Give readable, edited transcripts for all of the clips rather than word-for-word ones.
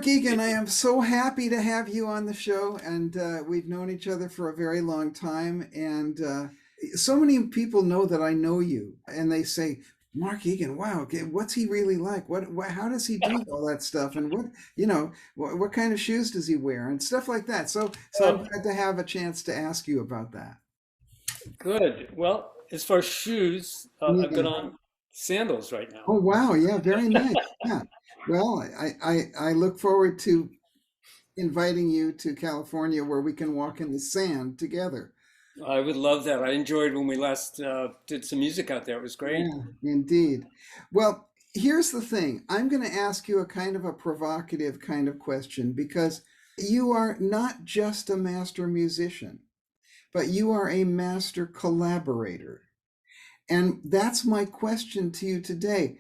Mark Egan, I am so happy to have you on the show, and we've known each other for a very long time. And so many people know that I know you, and they say, "Mark Egan, wow, what's he really like? How does he do all that stuff? And what kind of shoes does he wear, and stuff like that." So I'm Oh, glad to have a chance to ask you about that. good. Well, as far as shoes, I've got Yeah. on sandals right Oh, now. wow, yeah, very nice. Yeah. Well, I look forward to inviting you to California where we can walk in the sand together. I would love that. I enjoyed when we last did some music out there. It was great. Yeah, indeed. Well, here's the thing. I'm going to ask you a kind of a provocative kind of question because you are not just a master musician, but you are a master collaborator. And that's my question to you today.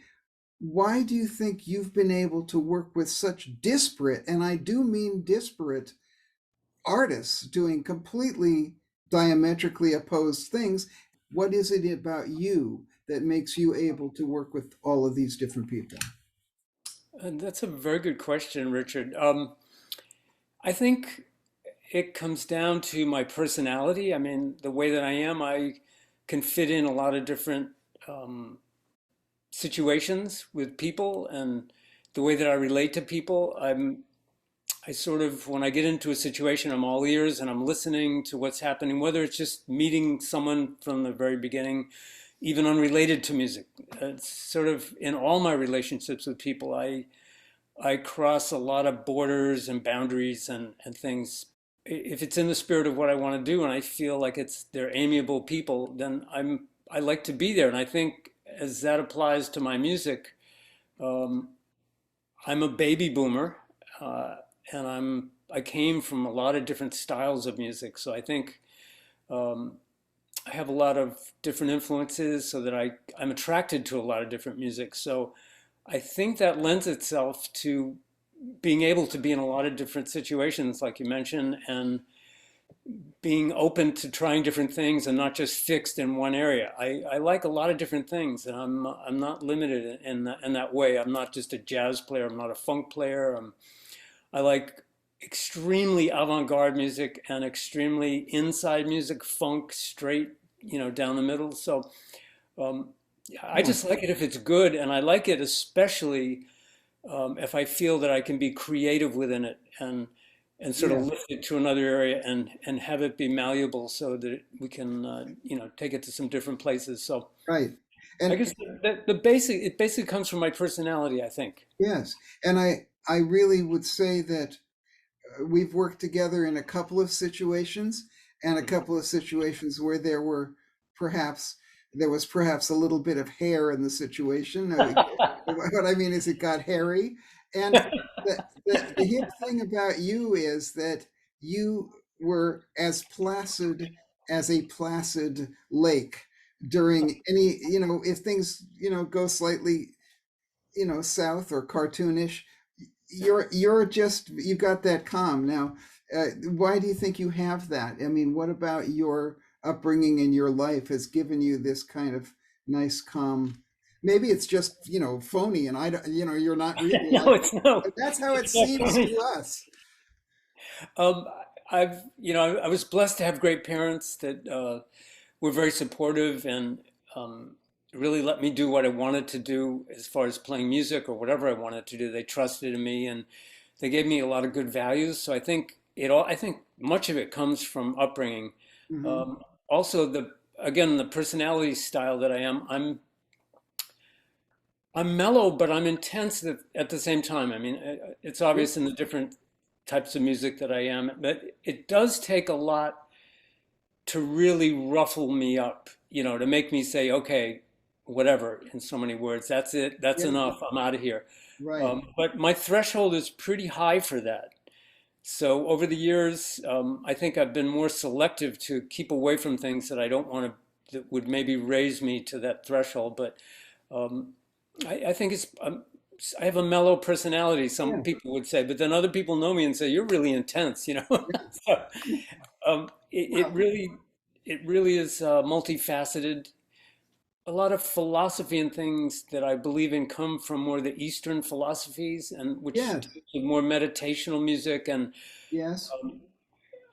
Why do you think you've been able to work with such disparate, and I do mean disparate, artists doing completely diametrically opposed things? What is it about you that makes you able to work with all of these different people? And that's a very good question, Richard. I think it comes down to my personality. I mean, the way that I am, I can fit in a lot of different um, situations with people, and the way that I relate to people. I sort of, when I get into a situation, I'm all ears and I'm listening to what's happening, whether it's just meeting someone from the very beginning, even unrelated to music. It's sort of in all my relationships with people, I cross a lot of borders and boundaries and things. If it's in the spirit of what I want to do and I feel like they're amiable people, then I like to be there. And I think as that applies to my music, um, I'm a baby boomer, uh, and I came from a lot of different styles of music. So I think um, I have a lot of different influences, so that I'm attracted to a lot of different music. So I think that lends itself to being able to be in a lot of different situations, like you mentioned, and being open to trying different things and not just fixed in one area. I like a lot of different things, and I'm not limited in that way. I'm not just a jazz player. I'm not a funk player. I like extremely avant-garde music and extremely inside music, funk, straight, down the middle. So um, I Oh, just like it if it's good, and I like it especially if I feel that I can be creative within it and sort of yeah, lift it to another area and have it be malleable so that we can take it to some different places. So right. I And guess the basic it basically comes from my personality, I think. yes, and I really would say that we've worked together in a couple of situations and a couple of situations where perhaps there was perhaps a little bit of hair in the situation. What I mean is it got hairy. And the hip thing about you is that you were as placid as a placid lake during any, if things, go slightly, south or cartoonish, you're just, you got that calm. Now, why do you think you have that? I mean, what about your upbringing in your life has given you this kind of nice calm? Maybe it's just, phony, and I don't, you're not really No, like, it's no, but that's how it it's not seems funny. to us. Um, I was blessed to have great parents that were very supportive and really let me do what I wanted to do as far as playing music or whatever I wanted to do. They trusted in me and they gave me a lot of good values. So I think much of it comes from upbringing. Hmm. Also, again, the personality style that I am, I'm mellow, but I'm intense at the same time. I mean, it's obvious in the different types of music that I am, but it does take a lot to really ruffle me up, to make me say, okay, whatever, in so many words, that's it, that's Yeah, enough, I'm out of here. right. But my threshold is pretty high for that. So over the years, I think I've been more selective to keep away from things that I don't want to, that would maybe raise me to that threshold. But um, I think I have a mellow personality, some Yeah, people would say, but then other people know me and say, you're really intense. So, it well, really, it really is multifaceted. a lot of philosophy and things that I believe in come from more the Eastern philosophies, and which Yes, deals with more meditational music. And yes,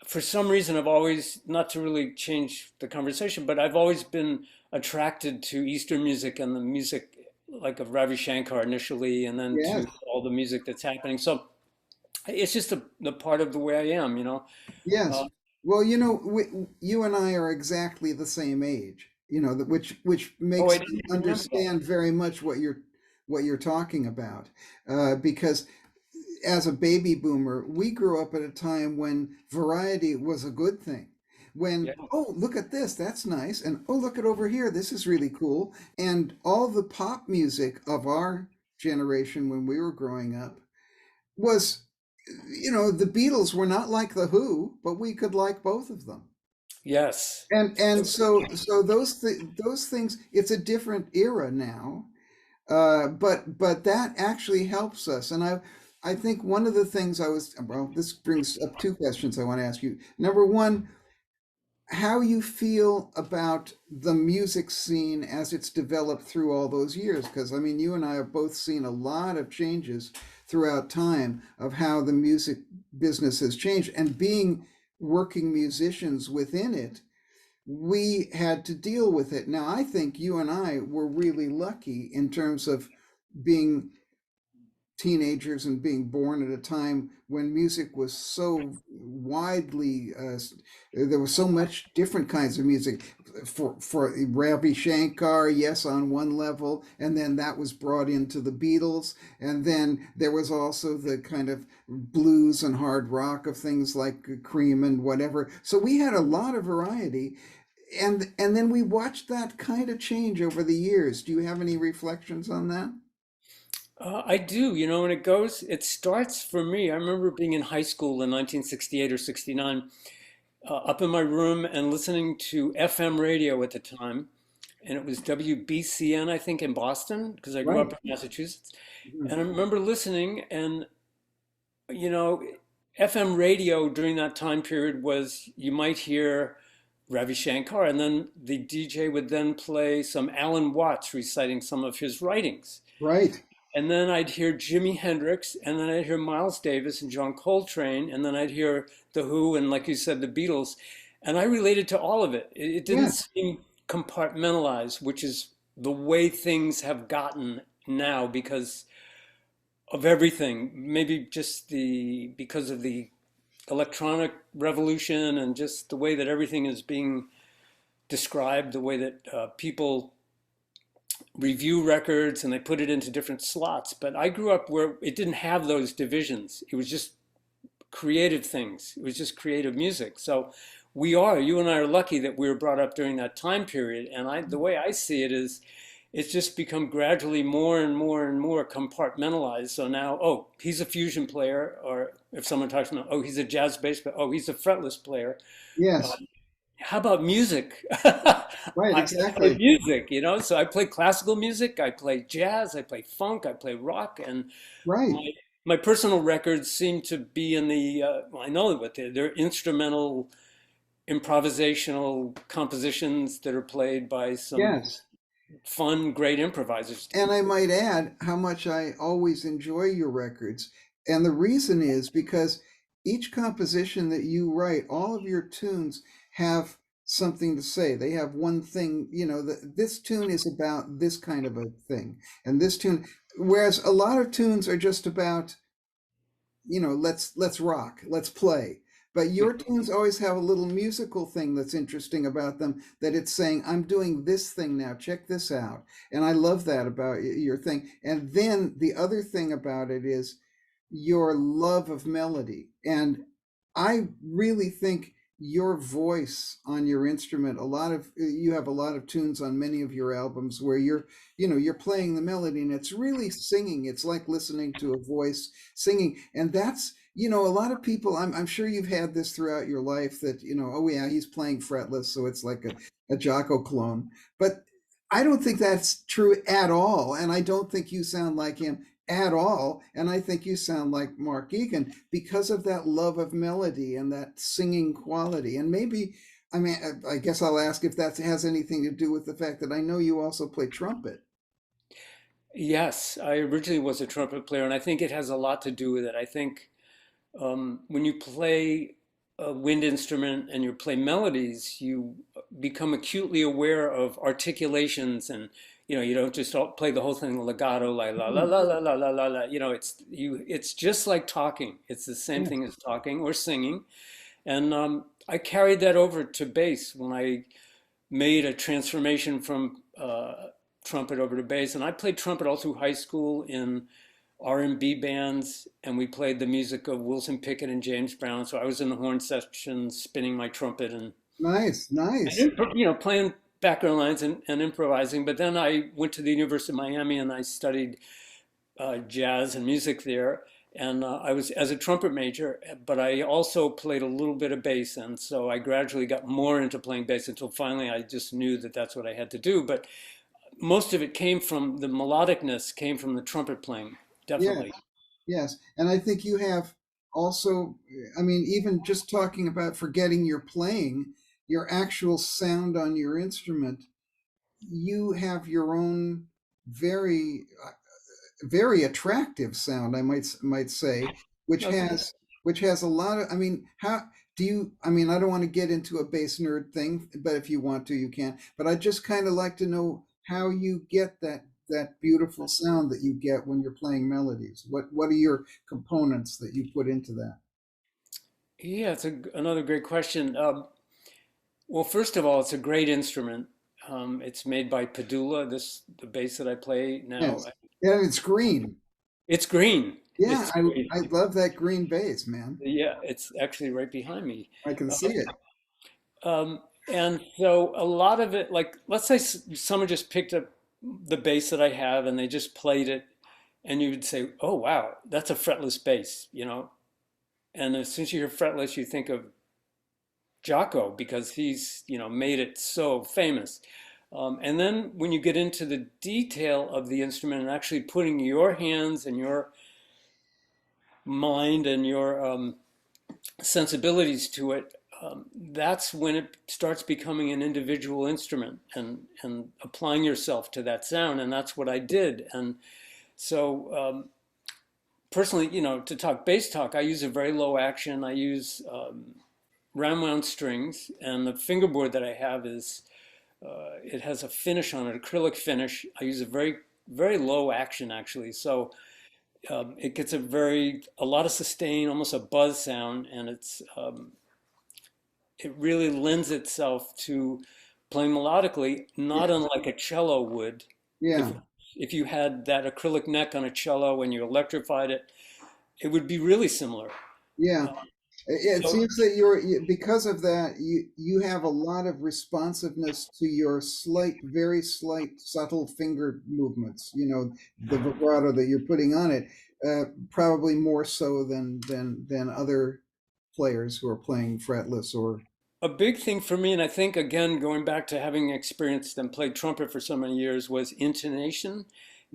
for some reason, I've always, not to really change the conversation, but I've always been attracted to Eastern music and the music like of Ravi Shankar initially, and then yes, to all the music that's happening. So it's just the part of the way I am, you know. Uh, yes. Well, you and I are exactly the same age, which oh, I makes me didn't remember that. understand very much what you're talking about, because as a baby boomer, we grew up at a time when variety was a good thing. Yeah, When, oh, look at this, that's nice. And oh, look at over here, this is really cool. And all the pop music of our generation when we were growing up was, the Beatles were not like the Who, but we could like both of them. yes. And so those things, it's a different era now. But that actually helps us. And I think one of the things this brings up two questions I want to ask you. Number one, how you feel about the music scene as it's developed through all those years. Because I mean, you and I have both seen a lot of changes throughout time of how the music business has changed. And being working musicians within it, we had to deal with it. Now, I think you and I were really lucky in terms of being teenagers and being born at a time when music was so widely there was so much different kinds of music for Ravi Shankar, yes, on one level, and then that was brought into the Beatles, and then there was also the kind of blues and hard rock of things like Cream and whatever. So we had a lot of variety, and then we watched that kind of change over the years. Do you have any reflections on that? I do, you know, and it starts for me. I remember being in high school in 1968 or 69, up in my room and listening to FM radio at the time. And it was WBCN, I think, in Boston, because I grew up Right. in Massachusetts. Mhm. And I remember listening, and, you know, FM radio during that time period was, you might hear Ravi Shankar, and then the DJ would then play some Alan Watts reciting some of his writings. Right. And then I'd hear Jimi Hendrix, and then I'd hear Miles Davis and John Coltrane, and then I'd hear The Who and, like you said, the Beatles. And I related to all of it. It didn't Yes. seem compartmentalized, which is the way things have gotten now because of everything. Maybe just because of the electronic revolution and just the way that everything is being described, the way that people review records and they put it into different slots. But I grew up where it didn't have those divisions. It was just creative things. It was just creative music. So you and I are lucky that we were brought up during that time period. And the way I see it is, it's just become gradually more and more and more compartmentalized. So now, oh, he's a fusion player, or if someone talks about, oh, he's a jazz bass player, oh, he's a fretless player. Uh, Yes. how about music? Right. I play Exactly. music, you know, so I play classical music, I play jazz, I play funk, I play rock, and Right. my personal records seem to be in well, I know what they're instrumental, improvisational compositions that are played by some Yes. fun, great improvisers. And I might add how much I always enjoy your records. And the reason is because each composition that you write, all of your tunes have something to say. They have one thing, this tune is about this kind of a thing. And this tune, whereas a lot of tunes are just about, let's rock, let's play. But your tunes always have a little musical thing that's interesting about them, that it's saying, I'm doing this thing now, check this out. And I love that about your thing. And then the other thing about it is your love of melody. And I really think your voice on your instrument, you have a lot of tunes on many of your albums where you're playing the melody and it's really singing. It's like listening to a voice singing. And that's, a lot of people, I'm sure you've had this throughout your life that, oh yeah, he's playing fretless, so it's like a Jocko clone. But I don't think that's true at all. And I don't think you sound like him at all. And I think you sound like Mark Egan because of that love of melody and that singing quality. And maybe I mean, I guess I'll ask if that has anything to do with the fact that I know you also play trumpet. Yes, I originally was a trumpet player, and I think it has a lot to do with it. I think when you play a wind instrument and you play melodies, you become acutely aware of articulations, and you don't just play the whole thing legato, like la la Hmm. la la la la la la. It's just like talking. It's the same Yeah. thing as talking or singing, and I carried that over to bass when I made a transformation from trumpet over to bass. And I played trumpet all through high school in R&B bands, and we played the music of Wilson Pickett and James Brown. So I was in the horn section, spinning my trumpet Nice, nice. and playing background lines and improvising. But then I went to the University of Miami and I studied jazz and music there. And I was as a trumpet major, but I also played a little bit of bass. And so I gradually got more into playing bass until finally I just knew that that's what I had to do. But most of it came from the melodicness, came from the trumpet playing, Yeah. definitely. Yes, and I think you have also, I mean, even just talking about forgetting your playing, your actual sound on your instrument, you have your own very, very attractive sound, I might say, which No, thank you. has a lot of, I mean, how do you, I mean, I don't want to get into a bass nerd thing, but if you want to, you can. But I just kind of like to know how you get that beautiful sound that you get when you're playing melodies. What are your components that you put into that? Yeah, it's another great question. Well, first of all, it's a great instrument. It's made by Padula, the bass that I play now. Yes. Yeah, it's green. It's green. Yeah, It's I green. love that green bass, man. Yeah, it's actually right behind me. I can see it. And so a lot of it, like, let's say someone just picked up the bass that I have and they just played it, and you would say, "Oh, wow, that's a fretless bass." And as soon as you hear fretless, you think of Jocko because he's made it so famous. And then when you get into the detail of the instrument and actually putting your hands and your mind and your sensibilities to it, that's when it starts becoming an individual instrument and applying yourself to that sound. And that's what I did. And so personally, to talk bass talk, I use a very low action. I use round wound strings, and the fingerboard that I have it has a finish on it, acrylic finish. I use a very very low action actually, so it gets a lot of sustain, almost a buzz sound, and it really lends itself to playing melodically, Yeah, not unlike a cello would. If yeah, if you had that acrylic neck on a cello and you electrified it, it would be really similar. yeah. Uh, It so seems that because of that, you have a lot of responsiveness to your very slight, subtle finger movements. You know, the vibrato that you're putting on it, probably more so than other players who are playing fretless or. a big thing for me, and I think again going back to having experienced and played trumpet for so many years, was intonation.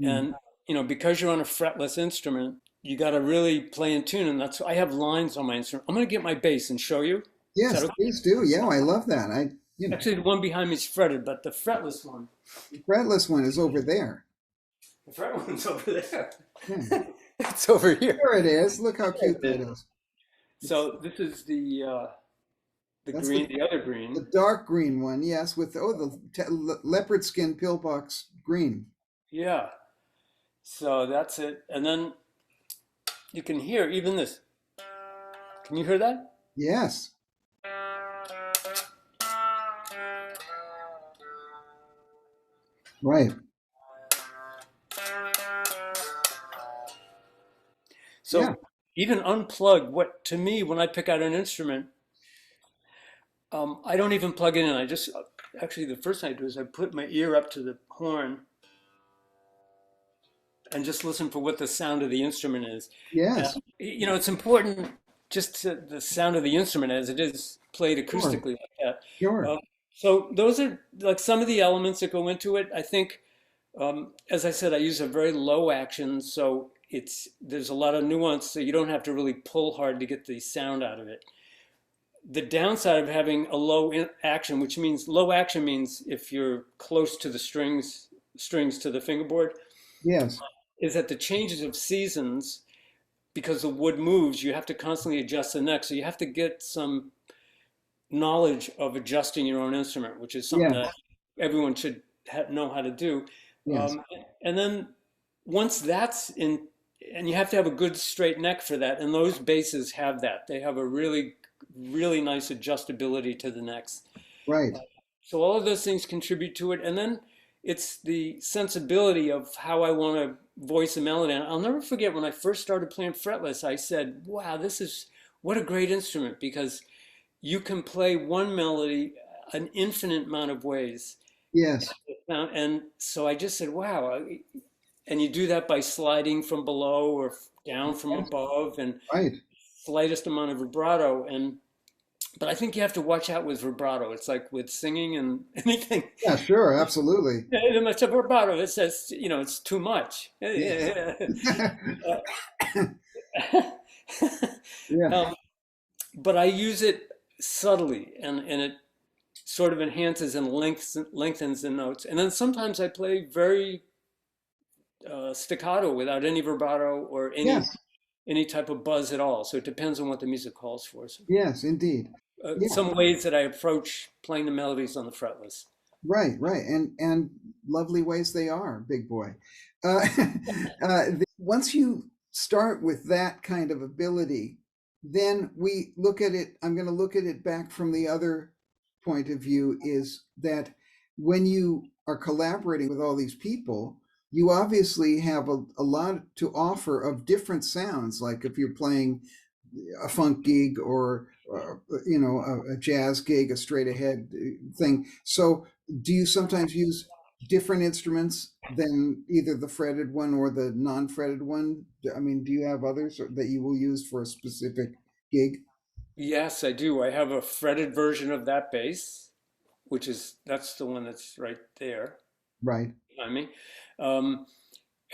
Mm. And because you're on a fretless instrument, you got to really play in tune. And that's I have lines on my instrument. I'm going to get my bass and show you. Is that Yes, okay? please do. Yeah, I love that. Actually, the one behind me is fretted, but the fretless one, The fretless one is over there. the fret one's over there. Yeah, It's over here. there it is. Look how There cute it that is. is. It's So this is the that's green, the other green. the dark green one. Yes, with the leopard skin pillbox green. Yeah. So that's it. And then you can hear even this. Can you hear that? Yes, right. Yeah. So even unplugged, what to me, when I pick out an instrument, I don't even plug it in. I just actually the first thing I do is I put my ear up to the horn and just listen for what the sound of the instrument is. Yes. It's important just to the sound of the instrument as it is played Sure. acoustically like that. Sure. So those are like some of the elements that go into it. I think, as I said, I use a very low action, so there's a lot of nuance, so you don't have to really pull hard to get the sound out of it. the downside of having a action, which means low action means if you're close to the strings to the fingerboard, Yes. is that the changes of seasons, because the wood moves, you have to constantly adjust the neck. So you have to get some knowledge of adjusting your own instrument, which is something that Yes. everyone should know how to do. Yes. Um, and then once that's in, and you have to have a good straight neck for that. And those basses have that. They have a really, really nice adjustability to the necks. Right. So all of those things contribute to it. And then it's the sensibility of how I want to voice a melody. And I'll never forget when I first started playing fretless, I said, wow, this is what a great instrument, because you can play one melody an infinite amount of ways. Yes. And so I just said, wow. And you do that by sliding from below or down from Yes. above and Right. slightest amount of vibrato. And but I think you have to watch out with vibrato. It's like with singing and anything. Yeah, sure. Absolutely. Too much of vibrato. It says, it's too much. Yes. Yeah. um, but I use it subtly, and it sort of enhances and lengthens the notes. And then sometimes I play very staccato without any vibrato or Yes. any type of buzz at all. So it depends on what the music calls for. So, Yes, indeed. Yeah. some ways that I approach playing the melodies on the fretless. Right, right, and lovely ways they are, big boy. Once you start with that kind of ability, then we look at it. I'm going to look at it back from the other point of view. Is that when you are collaborating with all these people, you obviously have a lot to offer of different sounds. Like if you're playing a funk gig or a jazz gig, a straight ahead thing. So do you sometimes use different instruments than either the fretted one or the non-fretted one? I mean, do you have others that you will use for a specific gig? Yes, I do. I have a fretted version of that bass, that's the one that's right there Right. behind me. Um,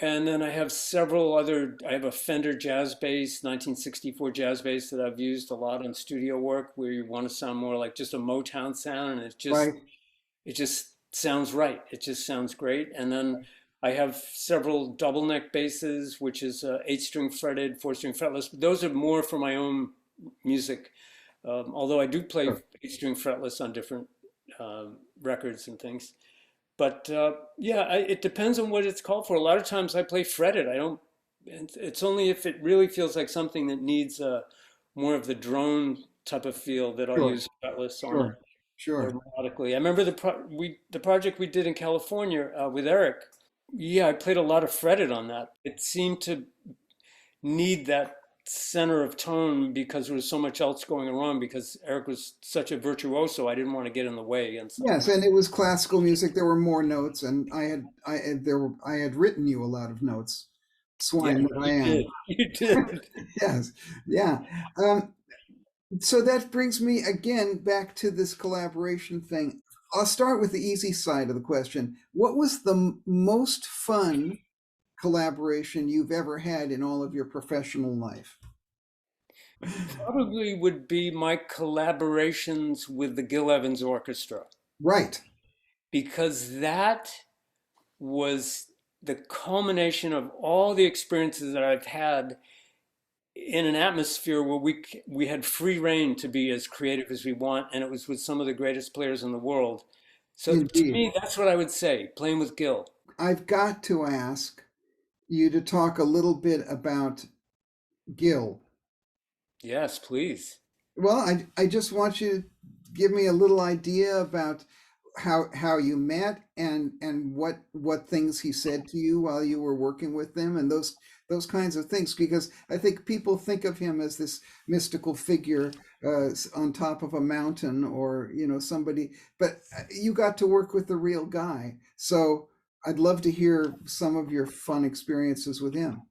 and then I have a Fender jazz bass, 1964 jazz bass that I've used a lot on studio work where you want to sound more like just a Motown sound, and Right. it just sounds right. It just sounds great. And then I have several double neck basses, which is 8 string fretted, 4 string fretless. But those are more for my own music. Although I do play Sure. 8 string fretless on different records and things. But yeah, it depends on what it's called for. A lot of times I play fretted. I don't. It's only if it really feels like something that needs more of the drone type of feel that I'll Sure. use fretless on it Sure. Sure. or melodically. I remember the project we did in California with Eric. Yeah, I played a lot of fretted on that. It seemed to need that center of tone because there was so much else going on. Because Eric was such a virtuoso, I didn't want to get in the way and stuff. Yes, and it was classical music. There were more notes, and I had written you a lot of notes. Yeah, Swine that I you am. did. You did. Yes. Yeah. Um, so that brings me again back to this collaboration thing. I'll start with the easy side of the question. What was the most fun collaboration you've ever had in all of your professional life? Probably would be my collaborations with the Gil Evans Orchestra, Right. because that was the culmination of all the experiences that I've had in an atmosphere where we had free reign to be as creative as we want, and it was with some of the greatest players in the world. So to Indeed. me, that's what I would say, playing with Gil. I've got to ask you to talk a little bit about Gil. Yes, please. Well, I just want you to give me a little idea about how you met and what things he said to you while you were working with them and those kinds of things, because I think people think of him as this mystical figure on top of a mountain, or somebody, but you got to work with the real guy. So I'd love to hear some of your fun experiences with him.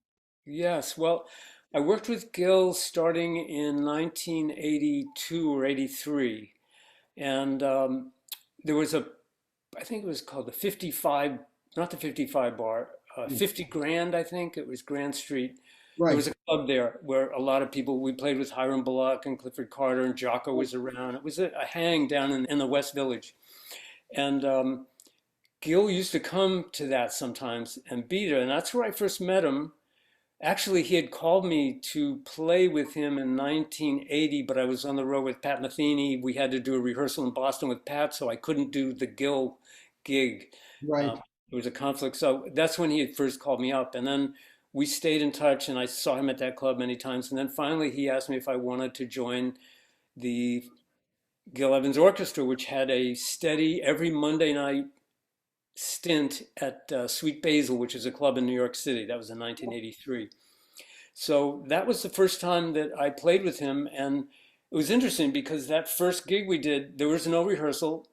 Yes, well, I worked with Gil starting in 1982 or 83, and there was I think it was called the 55, not the 55 bar, 50 Grand, I think it was Grand Street. There Right. was a club there where a lot of people, we played with Hiram Bullock and Clifford Carter and Jocko was around. It was a hang down in the West Village. And Gil used to come to that sometimes and be there. And that's where I first met him. Actually, he had called me to play with him in 1980, but I was on the road with Pat Metheny. We had to do a rehearsal in Boston with Pat, so I couldn't do the Gil gig. Right. It was a conflict. So that's when he had first called me up. And then we stayed in touch, and I saw him at that club many times. And then finally, he asked me if I wanted to join the Gil Evans Orchestra, which had a steady every Monday night stint at Sweet Basil, which is a club in New York City. That was in 1983. So that was the first time that I played with him. And it was interesting because that first gig we did, there was no rehearsal.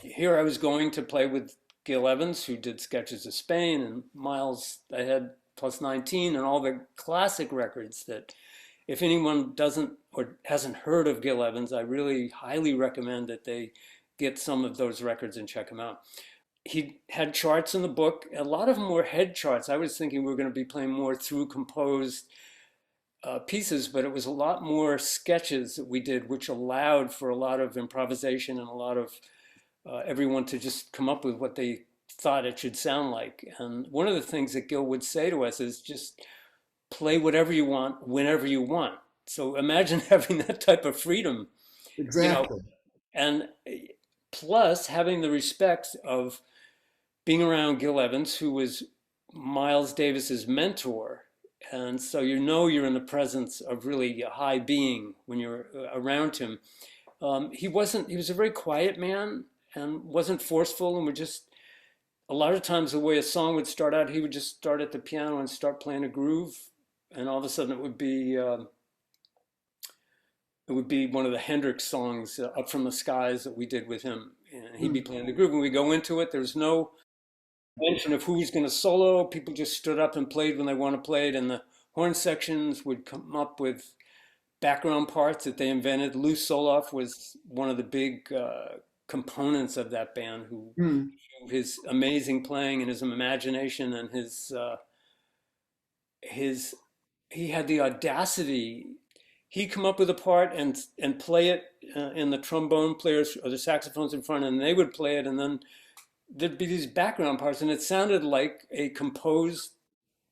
Here I was going to play with Gil Evans, who did Sketches of Spain, and Miles Ahead Plus 19, and all the classic records that if anyone doesn't or hasn't heard of Gil Evans, I really highly recommend that they get some of those records and check them out. He had charts in the book. A lot of them were head charts. I was thinking we were going to be playing more through composed pieces, but it was a lot more sketches that we did, which allowed for a lot of improvisation and a lot of everyone to just come up with what they thought it should sound like. And one of the things that Gil would say to us is just play whatever you want, whenever you want. So imagine having that type of freedom, you know, Exactly. and plus having the respect of being around Gil Evans, who was Miles Davis's mentor. And so you know you're in the presence of really a high being when you're around him. He was a very quiet man and wasn't forceful and would just, a lot of times the way a song would start out, he would just start at the piano and start playing a groove. And all of a sudden it would be one of the Hendrix songs, Up from the Skies, that we did with him. And he'd be Mm. playing the groove. When we go into it, there's no mention of who was going to solo. People just stood up and played when they want to play it, and the horn sections would come up with background parts that they invented. Lou Soloff was one of the big components of that band, who Mm. his amazing playing and his imagination and his he had the audacity. He'd come up with a part and play it, and the trombone players or the saxophones in front, and they would play it, and then there'd be these background parts, and it sounded like a composed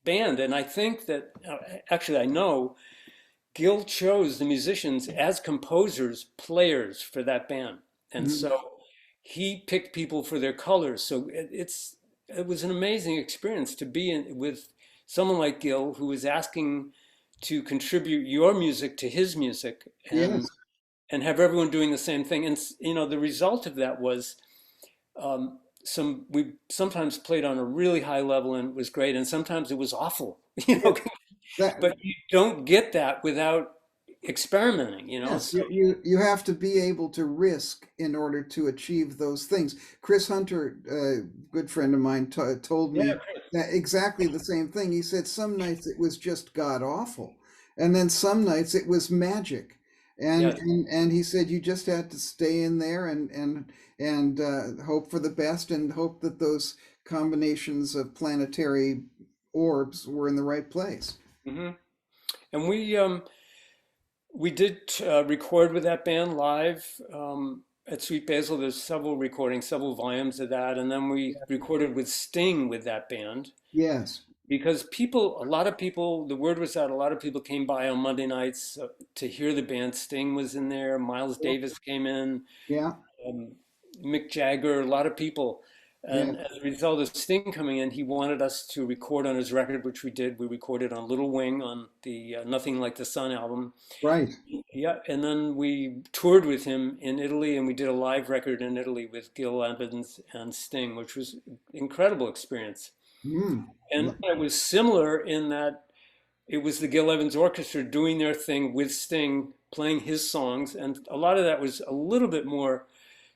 band. And I think that, actually, I know Gil chose the musicians as composers, players for that band, and Mm. so he picked people for their colors. So it was an amazing experience to be in with someone like Gil, who was asking to contribute your music to his music, Yes. and have everyone doing the same thing. And the result of that was we sometimes played on a really high level and it was great, and sometimes it was awful, Yeah. That, but you don't get that without experimenting. yes, So you have to be able to risk in order to achieve those things. Chris Hunter, a good friend of mine, told yeah, me that exactly the same thing. He said some nights it was just god awful, and then some nights it was magic. And yes. and he said you just had to stay in there and hope for the best and hope that those combinations of planetary orbs were in the right place. Hmm. And we did record with that band live at Sweet Basil. There's several recordings, several volumes of that, and then we recorded with Sting with that band. Yes. Because a lot of people, the word was out, a lot of people came by on Monday nights to hear the band. Sting was in there, Miles Davis came in, Yeah. um, Mick Jagger, a lot of people. Yeah. And as a result of Sting coming in, he wanted us to record on his record, which we did. We recorded on Little Wing on the Nothing Like the Sun album. Right. Yeah, and then we toured with him in Italy, and we did a live record in Italy with Gil Evans and Sting, which was an incredible experience. Mm. And it was similar in that it was the Gil Evans Orchestra doing their thing with Sting, playing his songs, and a lot of that was a little bit more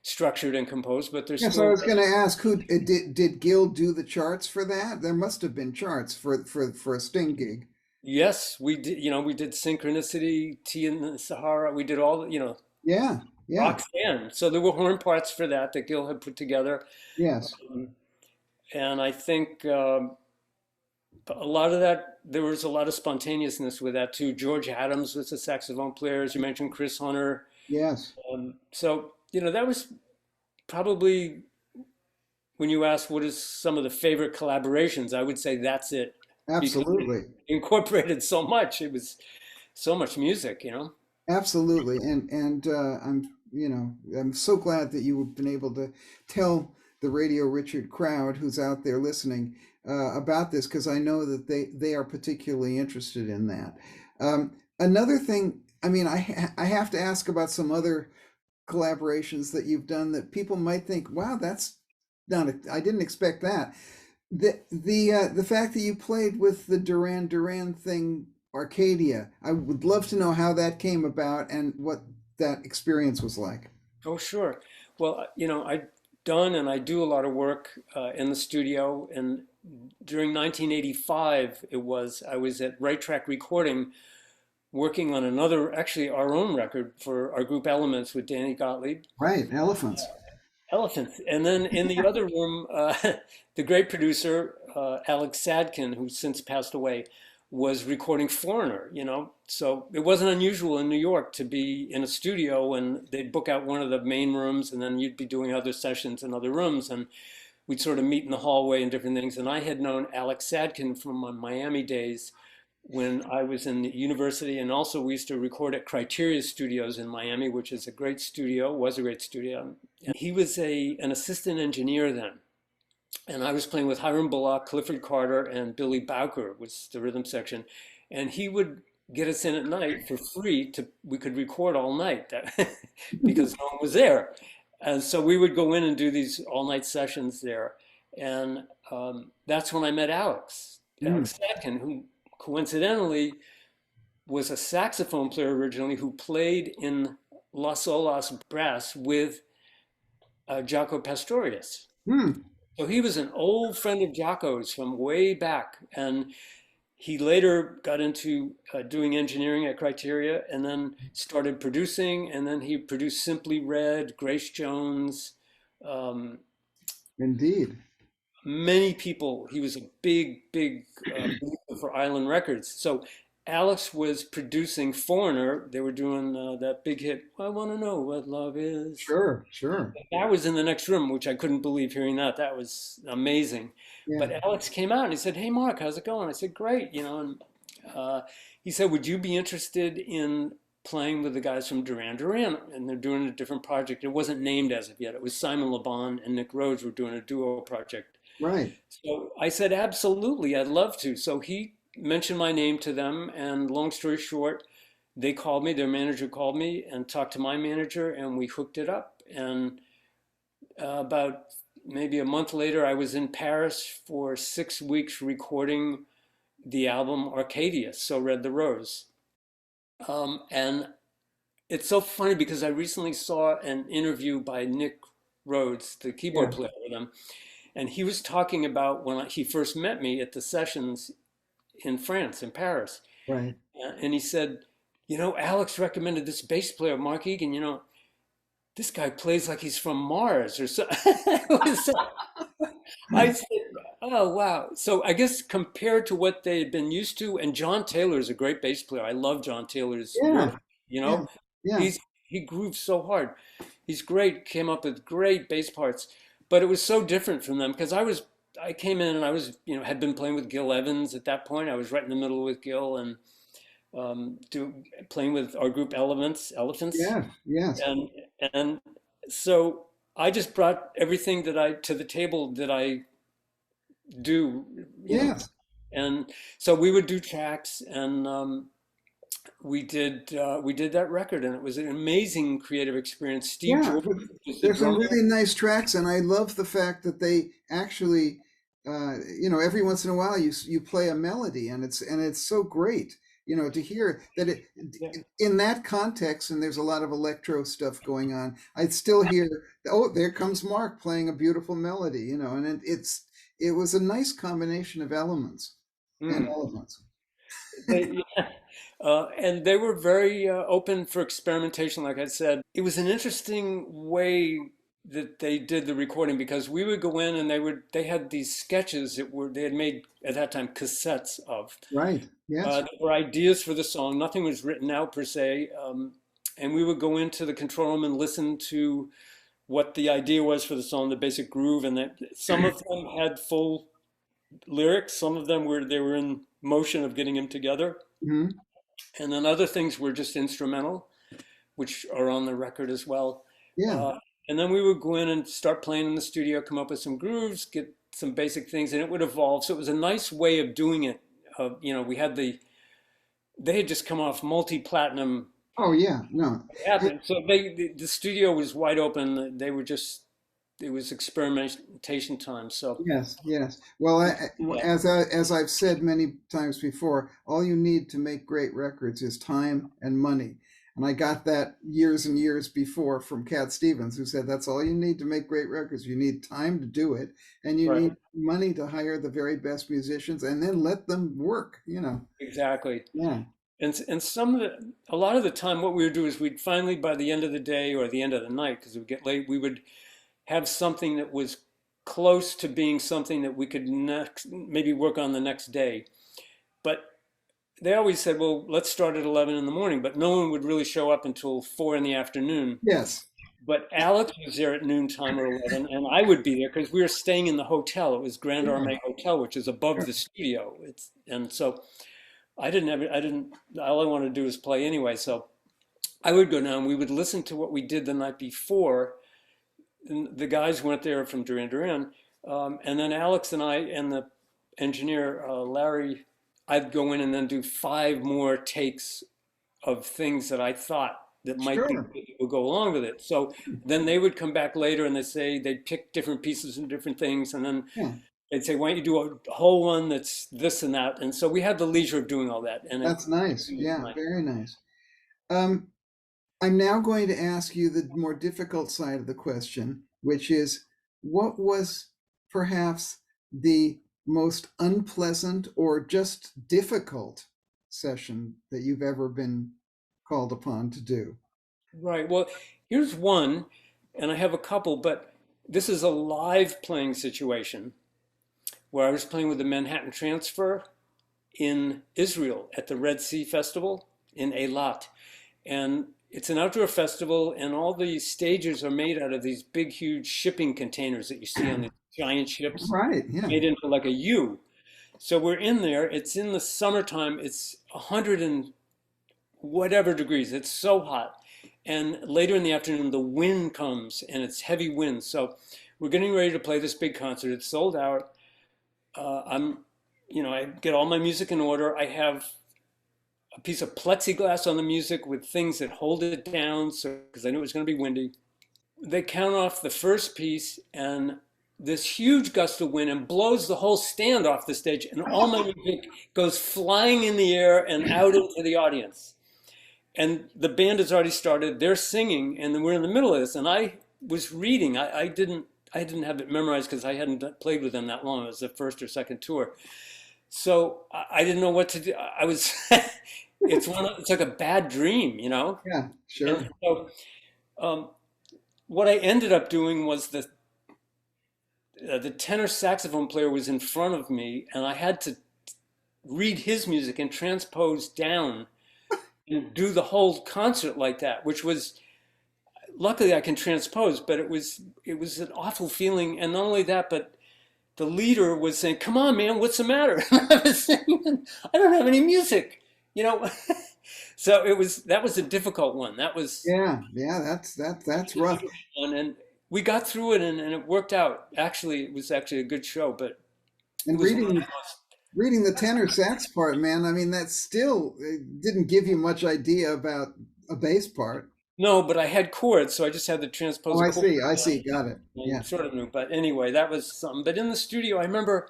structured and composed, but there's Yes, I still, was going to ask who did Gil do the charts for that? There must have been charts for a Sting gig. yes, we did, we did Synchronicity, Tea in the Sahara, we did all, Yeah, yeah, Roxanne. So there were horn parts for that Gil had put together. yes. And I think, a lot of that, there was a lot of spontaneousness with that too. George Adams was a saxophone player, as you mentioned, Chris Hunter. Yes, So, that was probably when you ask what is some of the favorite collaborations, I would say that's it because it absolutely. incorporated so much. It was so much music. Absolutely, and I'm so glad that you've been able to tell the Radio Richard crowd who's out there listening about this because I know that they are particularly interested in that. Another thing, I mean, I have to ask about some other collaborations that you've done that people might think, wow, that's not I didn't expect that. The fact that you played with the Duran Duran thing, Arcadia, I would love to know how that came about and what that experience was like. Oh, sure. Well, I done and I do a lot of work in the studio. And during 1985, I was at Right Track Recording working on another, actually our own record for our group Elements with Danny Gottlieb. Right, elephants. Elephants. And then in the other room, the great producer, Alex Sadkin, who's since passed away, was recording Foreigner. So it wasn't unusual in New York to be in a studio and they'd book out one of the main rooms and then you'd be doing other sessions in other rooms and we'd sort of meet in the hallway and different things. And I had known Alex Sadkin from my Miami days when I was in the university, and also we used to record at Criteria Studios in Miami, which is a great studio, was a great studio. And he was an assistant engineer then. And I was playing with Hiram Bullock, Clifford Carter, and Billy Bowker was the rhythm section. And he would get us in at night for free we could record all night because no one was there. And so we would go in and do these all night sessions there. And that's when I met Mm, Alex Satkin, who coincidentally was a saxophone player originally who played in Las Olas Brass with Jaco Pastorius. mm. So he was an old friend of Jaco's from way back. And he later got into doing engineering at Criteria and then started producing. And then he produced Simply Red, Grace Jones, um, Indeed. many people. He was a big producer for Island Records. So Alex was producing Foreigner. They were doing that big hit, I Want to Know What Love Is. Sure, sure. That was in the next room, which I couldn't believe hearing that. That was amazing. Yeah. But Alex came out and he said, "Hey, Mark, how's it going?" I said, "Great." And he said, "Would you be interested in playing with the guys from Duran Duran?" And they're doing a different project. It wasn't named as of yet. It was Simon LeBon and Nick Rhodes were doing a duo project. Right. So I said, "Absolutely, I'd love to." So he mentioned my name to them, and long story short, they called me. Their manager called me and talked to my manager, and we hooked it up. And about maybe a month later, I was in Paris for 6 weeks recording the album Arcadia, So Red the Rose. And it's so funny because I recently saw an interview by Nick Rhodes, the keyboard Yeah. player with him, and he was talking about when he first met me at the sessions in France, in Paris. Right. And he said, Alex recommended this bass player, Mark Egan, this guy plays like he's from Mars or so. I said, oh, wow. So I guess compared to what they had been used to, and John Taylor is a great bass player. I love John Taylor's Yeah. work. You Yeah. know, Yeah. he grooves so hard. He's great, came up with great bass parts, but it was so different from them because I came in and I was, had been playing with Gil Evans at that point. I was right in the middle with Gil and playing with our group Elephants, Yes. Yes. and and so I just brought everything that I to the table that I do, you know, Yes. and so we would do tracks, and we did that record, and it was an amazing creative experience. Steve Yeah. George was the There's some drummer. really nice tracks, and I love the fact that they actually, every once in a while you play a melody, and it's so great, to hear that Yeah. in that context, and there's a lot of electro stuff going on. I'd still hear, oh, there comes Mark playing a beautiful melody, and it was a nice combination of elements and Mm. elements. Yeah. And they were very open for experimentation, like I said. It was an interesting way. that they did the recording, because we would go in and they had these sketches that were they had made at that time cassettes of Right. Yes. that were ideas for the song. Nothing was written out per se, and we would go into the control room and listen to what the idea was for the song, the basic groove, and that some of them had full lyrics, some of them were they were in motion of getting them together, Hmm. and then other things were just instrumental, which are on the record as well. Yeah. Uh, and then we would go in and start playing in the studio, come up with some grooves, get some basic things, and it would evolve. So it was a nice way of doing it. We had they had just come off multi-platinum Oh, yeah. No. It, happened, so the studio was wide open. They were just it was experimentation time. So yes. Yes. Well, yeah, as I've said many times before, all you need to make great records is time and money. And I got that years and years before from Cat Stevens, who said that's all you need to make great records. You need time to do it, and you right, need money to hire the very best musicians, and then let them work. exactly. Yeah. And a lot of the time, what we would do is we'd finally, by the end of the day or the end of the night, because it would get late, we would have something that was close to being something that we could maybe work on the next day. But they always said, well, let's start at 11 in the morning, but no one would really show up until 4 in the afternoon. Yes. But Alex was there at noontime or 11, and I would be there because we were staying in the hotel. It was Grand Yeah. Arme Hotel, which is above the studio. And so I didn't, all I wanted to do was play anyway. So I would go down, we would listen to what we did the night before. And the guys went there from Duran Duran. And then Alex and I and the engineer, Larry, I'd go in and then do five more takes of things that I thought that might be Sure. would go along with it. So then they would come back later and they'd pick different pieces and different things, and then Yeah. they'd say, "Why don't you do a whole one that's this and that?" And so we had the leisure of doing all that, and That's nice. it was Yeah. nice. Very nice. Um, I'm now going to ask you the more difficult side of the question, which is what was perhaps the most unpleasant or just difficult session that you've ever been called upon to do? Right. Well, here's one, and I have a couple, but this is a live playing situation where I was playing with the Manhattan Transfer in Israel at the Red Sea Festival in Eilat. And it's an outdoor festival, and all the stages are made out of these big, huge shipping containers that you see on these giant ships, Right. Yeah. made into like a U. So we're in there. It's in the summertime. It's 100 and whatever degrees. It's so hot. And later in the afternoon, the wind comes, and it's heavy wind. So we're getting ready to play this big concert. It's sold out. I'm, I get all my music in order. I have a piece of plexiglass on the music with things that hold it down, so because I knew it was going to be windy. They count off the first piece, and this huge gust of wind and blows the whole stand off the stage, and all my music goes flying in the air and out into the audience. And the band has already started. They're singing, and we're in the middle of this. And I was reading. I didn't have it memorized because I hadn't played with them that long. It was the first or second tour. So I didn't know what to do. I was, it's like a bad dream. Yeah. And Sure. so um, what I ended up doing was the tenor saxophone player was in front of me, and I had to read his music and transpose down and do the whole concert like that, which was luckily I can transpose, but it was an awful feeling. And not only that, but the leader was saying, "Come on, man, what's the matter?" And I was saying, "I don't have any music," you know. So that was a difficult one. That was Yeah. Yeah. That's a rough. difficult one, and we got through it, and it worked out. Actually, it was actually a good show, but it And was one of the reading most. reading the tenor sax part, man, I mean, that still didn't give you much idea about a bass part. No, but I had chords, so I just had to transpose Oh, a I chord. see. I see. Got it. I Yeah. sort of knew, but anyway, that was something. But in the studio, I remember,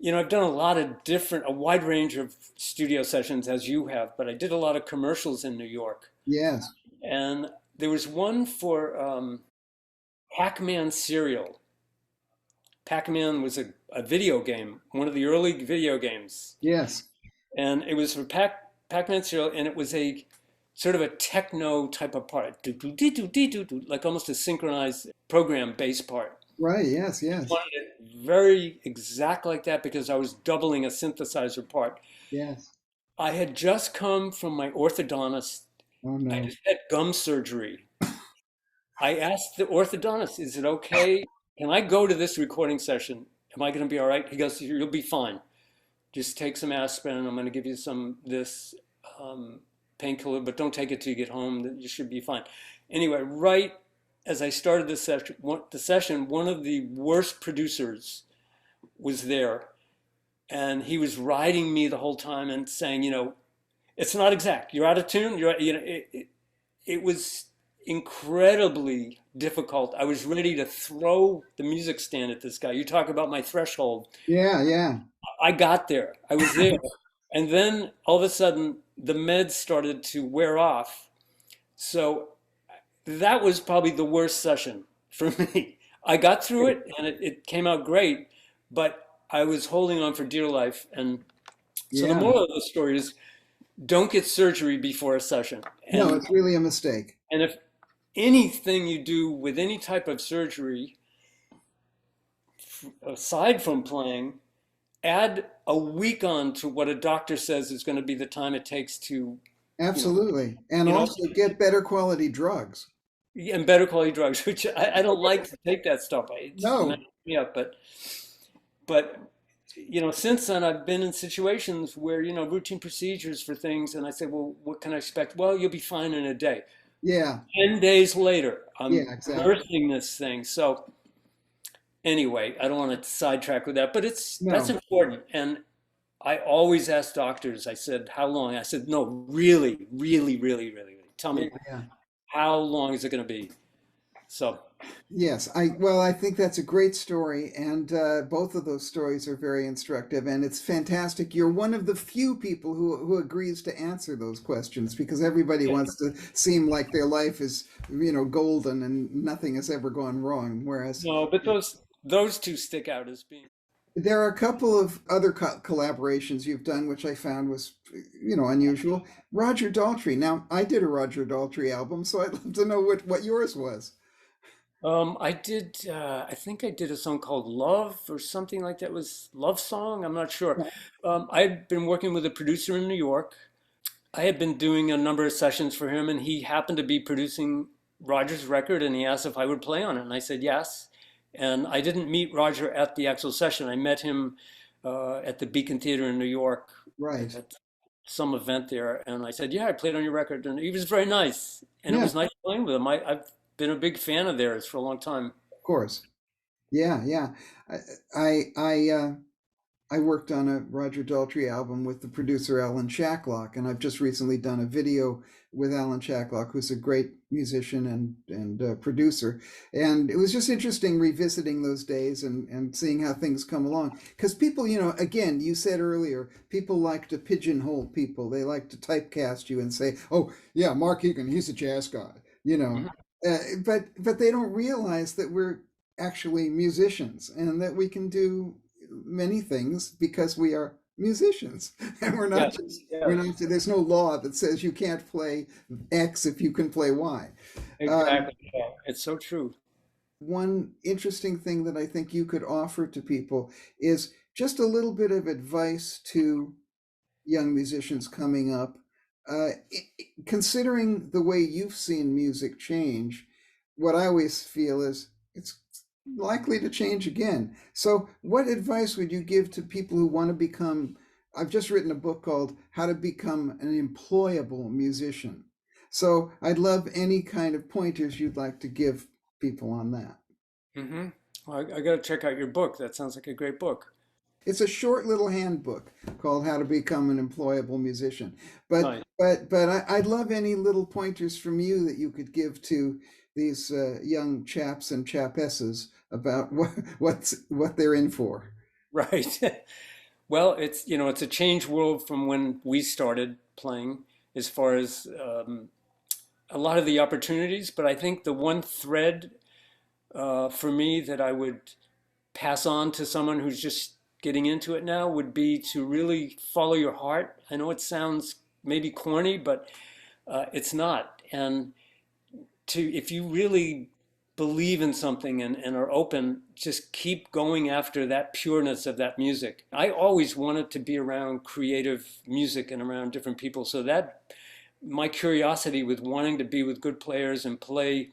I've done a wide range of studio sessions as you have, but I did a lot of commercials in New York. Yes. And there was one for Pac-Man cereal. Pac-Man was a video game, one of the early video games. Yes. And it was for Pac-Man cereal, and it was a sort of a techno type of part, like almost a synchronized program bass part. Right. Yes. I Yes. wanted it very exact like that because I was doubling a synthesizer part. Yes. I had just come from my orthodontist. Oh I no. just had gum surgery. I asked the orthodontist, is it okay? Can I go to this recording session? Am I going to be all right? He goes, you'll be fine. Just take some aspirin. I'm going to give you some this um, painkiller, but don't take it till you get home. You should be fine. Anyway, right as I started the session, one of the worst producers was there, and he was riding me the whole time and saying, it's not exact. You're out of tune. It was incredibly difficult. I was ready to throw the music stand at this guy. You talk about my threshold. Yeah. Yeah. I got there. I was there. And then all of a sudden, the meds started to wear off. So that was probably the worst session for me. I got through it and it came out great, but I was holding on for dear life. And so the Yeah. moral of the story is don't get surgery before a session. No, it's really a mistake. And if anything you do with any type of surgery, aside from playing, add a week on to what a doctor says is going to be the time it takes to, you know, Absolutely. And you know, also get better quality drugs. and better quality drugs, which I don't like to take that stuff. It's No, messed me up, but since then I've been in situations where routine procedures for things, and I say, well, what can I expect? Well, you'll be fine in a day. yeah, 10 days later, yeah, I'm exactly. nursing this thing. So anyway, I don't want to sidetrack with that, but that's No, important. And I always ask doctors, I said, how long? I said, no, really, really, really, really, really. Tell yeah, me, yeah. how long is it going to be? So, Yes, I think that's a great story, and both of those stories are very instructive, and it's fantastic. You're one of the few people who agrees to answer those questions because everybody wants to seem like their life is, golden and nothing has ever gone wrong. Whereas no, but those two stick out as being. there are a couple of other collaborations you've done, which I found was, unusual. Roger Daltrey. Now, I did a Roger Daltrey album, so I'd love to know what yours was. I did. I think I did a song called "Love" or something like that. It was "Love Song." I'm not sure. I've been working with a producer in New York. I had been doing a number of sessions for him, and he happened to be producing Roger's record, and he asked if I would play on it, and I said yes. And I didn't meet Roger at the actual session. I met him at the Beacon Theater in New York Right. at some event there, and I said, "Yeah, I played on your record," and he was very nice, and it Yeah, was nice playing with him. I've been a big fan of theirs for a long time. of course. Yeah, yeah. I I I, uh, I worked on a Roger Daltrey album with the producer Alan Shacklock, and I've just recently done a video with Alan Shacklock, who's a great musician and producer. And it was just interesting revisiting those days and seeing how things come along. Because people, again, you said earlier, people like to pigeonhole people. They like to typecast you and say, "Oh, yeah, Mark Egan, he's a jazz guy," you know. Mhm. But they don't realize that we're actually musicians and that we can do many things because we are musicians and Yes, we're yes, not there's no law that says you can't play X if you can play Y. um, exactly. Yeah, it's so true. One interesting thing that I think you could offer to people is just a little bit of advice to young musicians coming up, considering the way you've seen music change. What I always feel is it's likely to change again. So, what advice would you give to people who want to become? I've just written a book called How to Become an Employable Musician. So, I'd love any kind of pointers you'd like to give people on that. Hmm. Well, I got to check out your book. That sounds like a great book. It's a short little handbook called How to Become an Employable Musician. But Nice. I'd love any little pointers from you that you could give to these young chaps and chapesses about what they're in for. Right. Well, it's a changed world from when we started playing as far as a lot of the opportunities, but I think the one thread for me that I would pass on to someone who's just getting into it now would be to really follow your heart. I know it sounds maybe corny, but It's not. And if you really believe in something and are open, just keep going after that pureness of that music. I always wanted to be around creative music and around different people. So that my curiosity with wanting to be with good players and play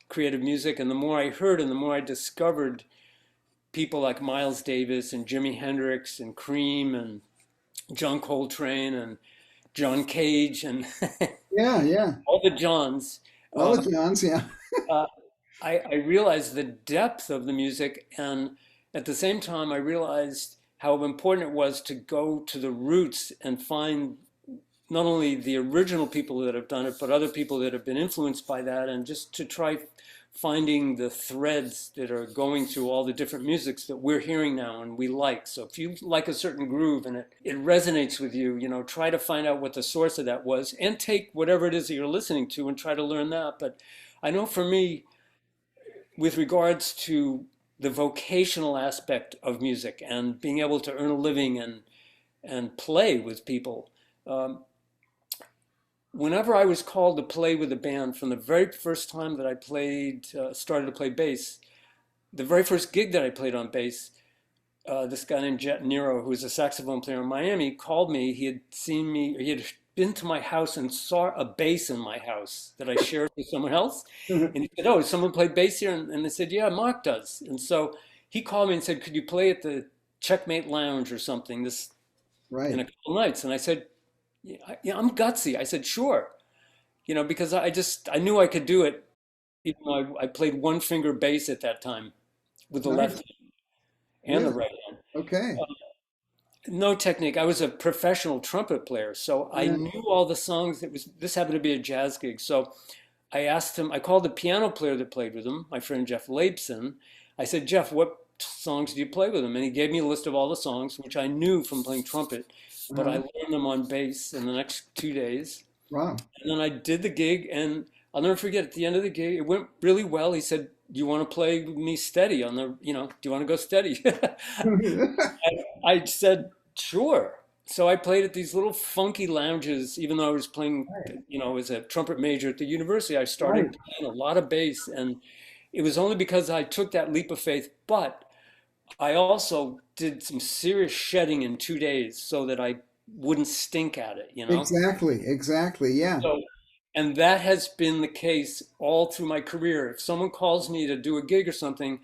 creative music, and the more I heard and the more I discovered people like Miles Davis and Jimi Hendrix and Cream and John Coltrane and John Cage and Yeah, yeah. all the Johns, All um, the Johns, yeah. uh, I realized the depth of the music, and at the same time, I realized how important it was to go to the roots and find not only the original people that have done it, but other people that have been influenced by that, and just to try finding the threads that are going through all the different musics that we're hearing now and we like. So if you like a certain groove and it resonates with you, try to find out what the source of that was and take whatever it is that you're listening to and try to learn that. But I know for me, with regards to the vocational aspect of music and being able to earn a living and play with people, um, whenever I was called to play with a band, from the very first time that I started to play bass, the very first gig that I played on bass, this guy named Jet Nero, who was a saxophone player in Miami, called me. He had seen me, he had been to my house and saw a bass in my house that I shared with someone else. And he said, "Oh, does someone play bass here?" And they said, "Yeah, Mark does." And so he called me and said, "Could you play at the Checkmate Lounge or something this in Right. a couple nights?" And I said, "Yeah, I'm gutsy." I said, "Sure." Because I knew I could do it, even though I played one finger bass at that time with the left Nice. hand and the Really? right hand. Okay. No technique. I was a professional trumpet player, so I Yeah. knew all the songs. This happened to be a jazz gig, so I asked him. I called the piano player that played with him, my friend Jeff Leibson. I said, "Jeff, what songs do you play with him?" And he gave me a list of all the songs, which I knew from playing trumpet, but I Uh-huh. learned them on bass in the next 2 days. Wow. And then I did the gig, and I'll never forget. At the end of the gig, it went really well. He said, "Do you want to play with me steady on do you want to go steady?" I said, "Sure." So I played at these little funky lounges, even though I was playing, as a trumpet major at the university. I Right. started playing a lot of bass, and it was only because I took that leap of faith. But I also did some serious shedding in 2 days so that I wouldn't stink at it. Exactly. Exactly. Yeah. So, and that has been the case all through my career. If someone calls me to do a gig or something,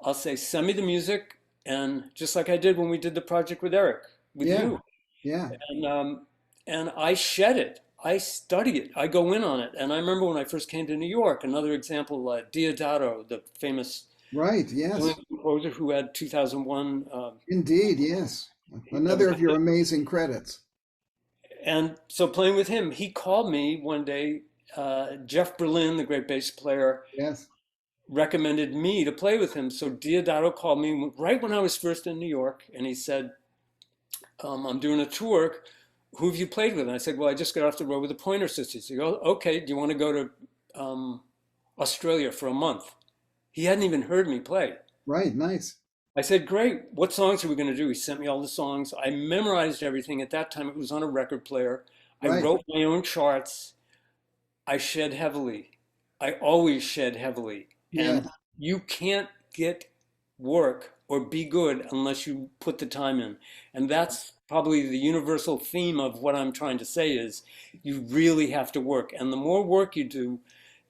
I'll say, "Send me the music." And just like I did when we did the project with Eric, with Yeah. you. Yeah. And I shed it. I study it. I go in on it. And I remember when I first came to New York, another example, Diodato, the famous Right. Yes. composer who had 2001. Indeed. Yes. That was Another of your amazing credits. And so playing with him, he called me one day. Jeff Berlin, the great bass player, Yes. recommended me to play with him. So Diodato called me right when I was first in New York, and he said, "I'm doing a tour. Who have you played with?" And I said, "Well, I just got off the road with the Pointer Sisters." He goes, "Okay, do you want to go to Australia for a month?" He hadn't even heard me play. Right. Nice. I said, "Great. What songs are we going to do?" He sent me all the songs. I memorized everything. At that time, it was on a record player. I Right. wrote my own charts. I shed heavily. I always shed heavily. Yeah. And you can't get work or be good unless you put the time in. And that's probably the universal theme of what I'm trying to say is you really have to work. And the more work you do,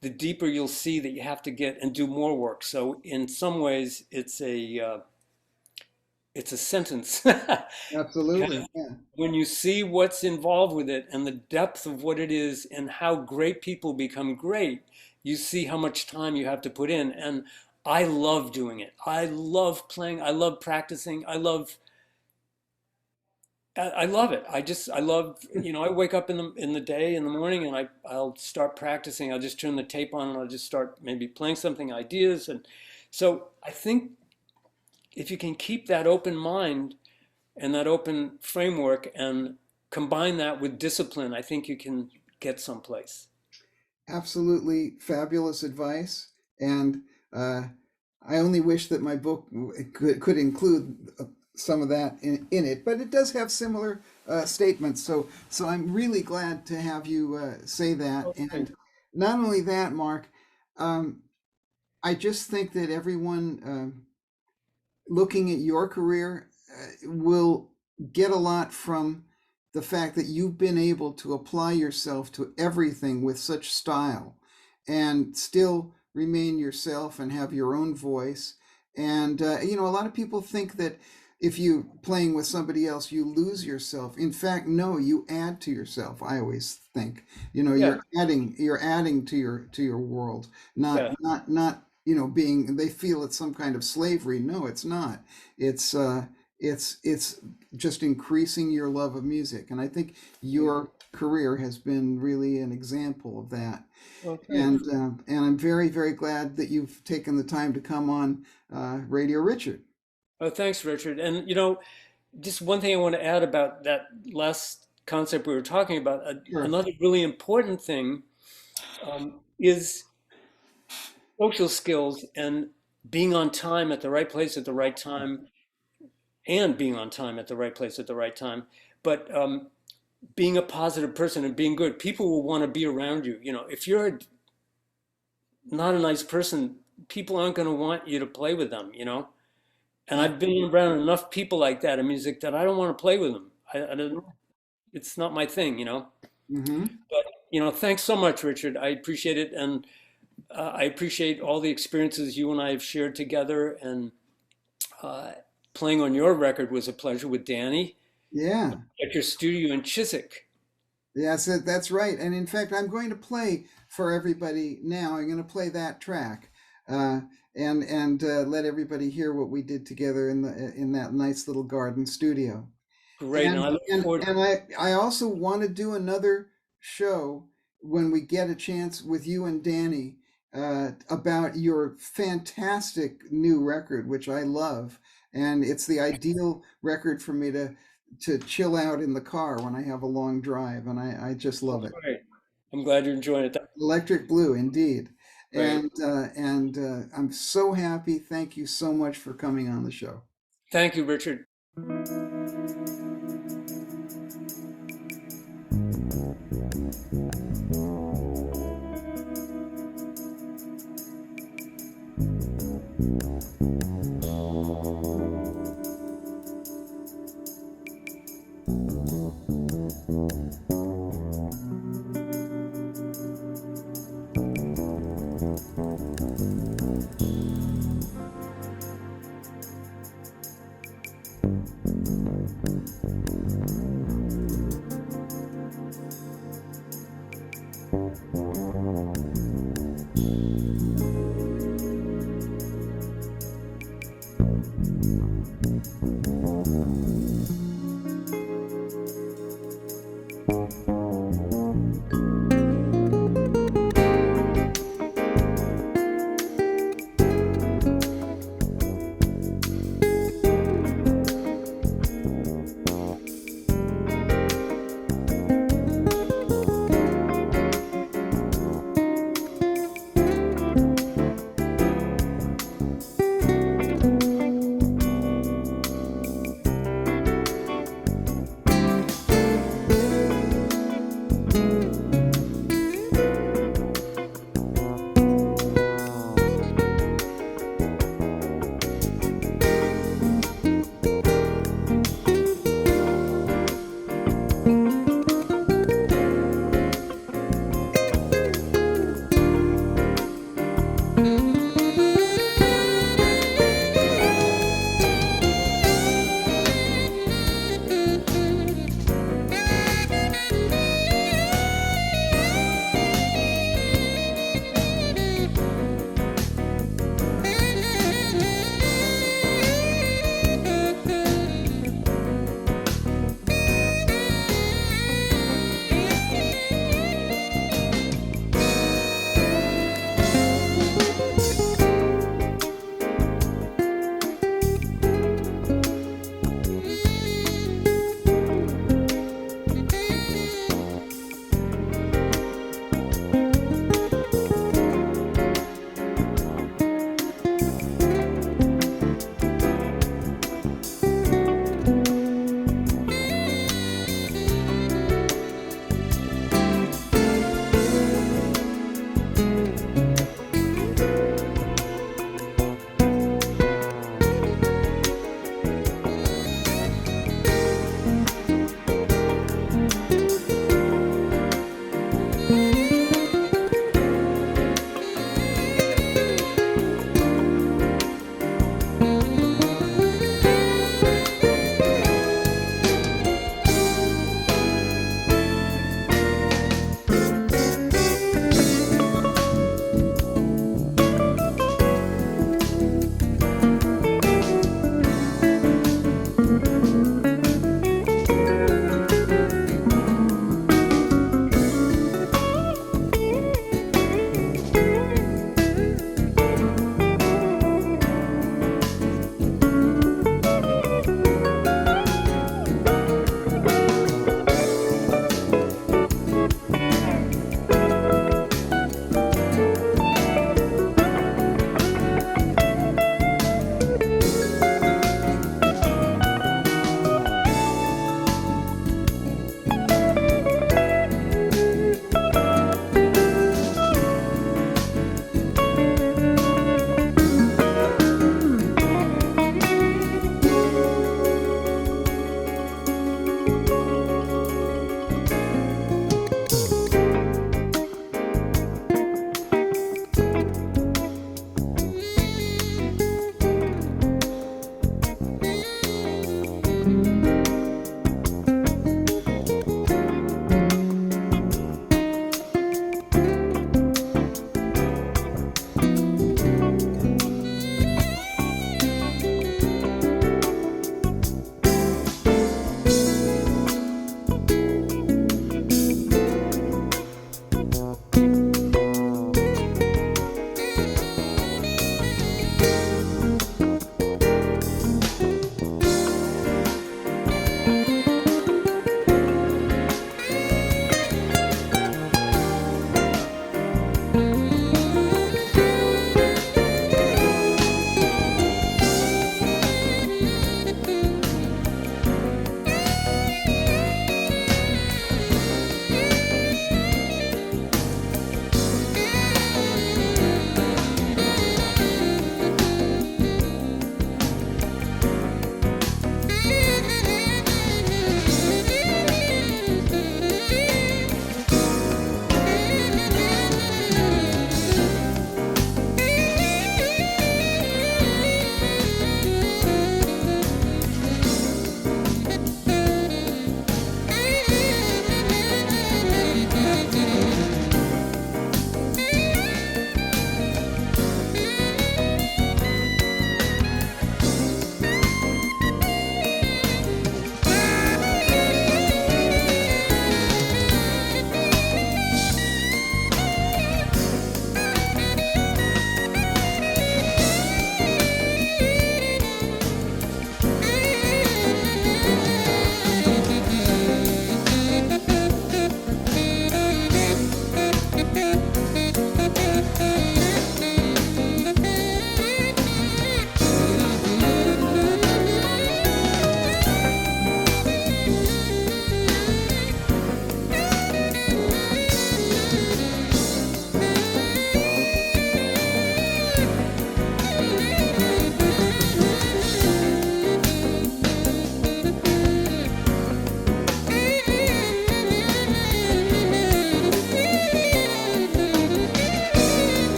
the deeper you'll see that you have to get and do more work. So in some ways, it's a sentence. Absolutely. Yeah. When you see what's involved with it and the depth of what it is and how great people become great, you see how much time you have to put in. And I love doing it. I love playing. I love practicing. I love it. I love, I wake up in the day, in the morning, and I'll start practicing. I'll just turn the tape on and I'll just start maybe playing something, ideas. And so I think if you can keep that open mind and that open framework and combine that with discipline, I think you can get someplace. Absolutely fabulous advice. And I only wish that my book could include some of that in it, but it does have similar statements. So I'm really glad to have you say that. Okay. And not only that, Mark, um, I just think that everyone looking at your career will get a lot from the fact that you've been able to apply yourself to everything with such style and still remain yourself and have your own voice. And, a lot of people think that if you playing with somebody else, you lose yourself. In fact, no, you add to yourself. I always think, Yeah. you're adding to your world, Yeah. not being, they feel it's some kind of slavery. No, it's not. It's it's just increasing your love of music, and I think your career has been really an example of that. Well, And thanks. I'm very, very glad that you've taken the time to come on Radio Richard. Oh, thanks, Richard. And just one thing I want to add about that last concept we were talking about. Sure. Another really important thing is social skills and being on time at the right place at the right time, and being on time at the right place at the right time. But being a positive person and being good, people will want to be around you. If you're not a nice person, people aren't going to want you to play with them. And I've been around enough people like that in music that I don't want to play with them. I don't. It's not my thing. Mm-hmm. But thanks so much, Richard. I appreciate it, and I appreciate all the experiences you and I have shared together. And uh, playing on your record was a pleasure with Danny Yeah. at your studio in Chiswick. Yes, that's right. And in fact, I'm going to play for everybody now. I'm going to play that track, uh, and let everybody hear what we did together in that nice little garden studio. Great, and And I look and forward. and I also want to do another show when we get a chance with you and Danny about your fantastic new record, which I love, and it's the ideal record for me to chill out in the car when I have a long drive, and I just love it. Great. I'm glad you're enjoying it. Electric Blue, indeed. Great. And I'm so happy. Thank you so much for coming on the show. Thank you, Richard.